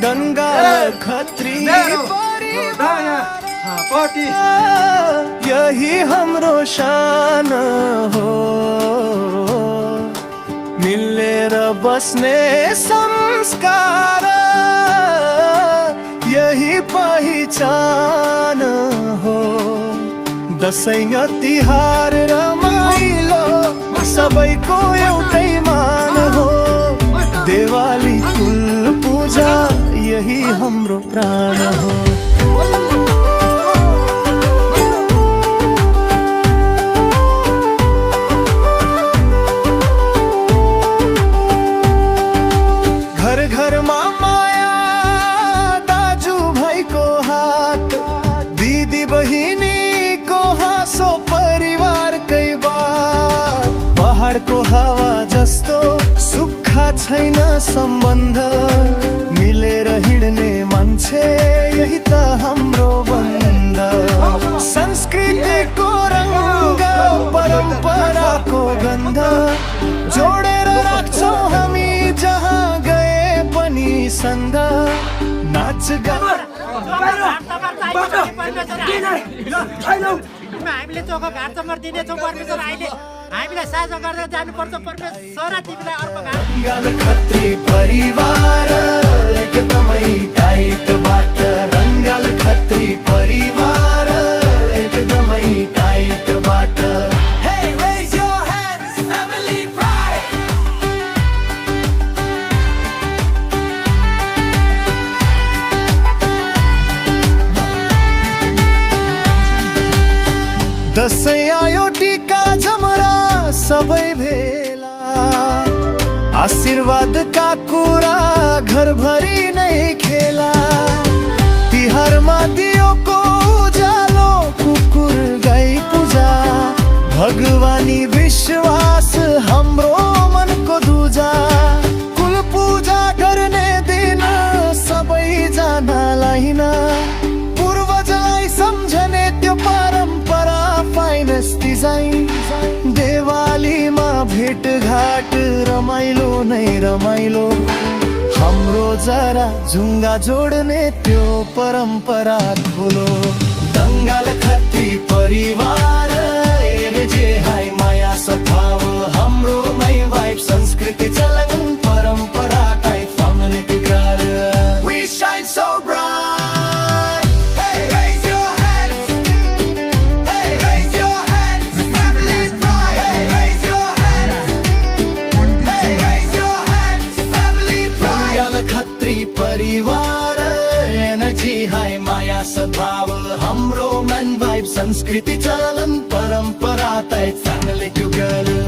रंगाल खत्री यही हाम्रो शान हो, मिलेर बस्ने संस्कार यही पहिचान हो। दसैँ तिहार रमाइलो सबैको एउटै मान हो, दिवाली कुल पूजा यही हाम्रो प्राण हो। घर घरमा माया दाजु भाइको हात, दिदी बहिनीको हाँसो परिवारकै बात। पहाडको हावा जस्तो सुक्खा छैन सम्बन्ध, मिलेर हिँड्ने मान्छे यही त हाम्रो बन्ध। संस्कृतिको रङ्ग परम्पराको गन्ध जोडेर राख्छौँ हामी जहाँ गए पनि सन्ध। नाच हामीले चोखो घाट चमर दिनेछौँ परमेश्वर। अहिले हामीलाई साझा गरेर जानुपर्छ परमेश्वर, तिमीलाई अर्को रङ्गाल खत्री परिवार एकदमै टाइटबाट। रङ्गाल खत्री परिवार एकदमै टाइटबाट। Hey, raise your hands, family pride. Dashain आयो टीका झमरा सबै भेला, आशीर्वादका कुरा घरभरि नै खेला। तिहारमा दियोको उज्यालो कुकुर गाई पूजा, भगवानी विश्वास हाम्रो मनको दूजा। कुल पूजा गर्ने दिन सबैजनालाई न पूर्वजलाई सम्झने त्यो परम्परा फाइनेस्ट डिजाइन। दिवालीमा भेटघाट रमाइलो नै रमाइलो, हाम्रो जरा झुङ्गा जोड्ने त्यो परम्परा खोलो। रङ्गाल खत्री परिवार जे हाई माया सद्भाव, हाम्रो मै वाइब संस्कृति चलन परम्परा type family together. We shine so bright. Hey, raise your hands. Hey, raise your hands. Family pride. Hey, raise your hands. Hey, raise your hands. Family pride. Rangal Khatri परिवार एनर्जी हाई माया सद्भाव, हाम्रो मन वाइब संस्कृति चलन परम्परा टाइप family together.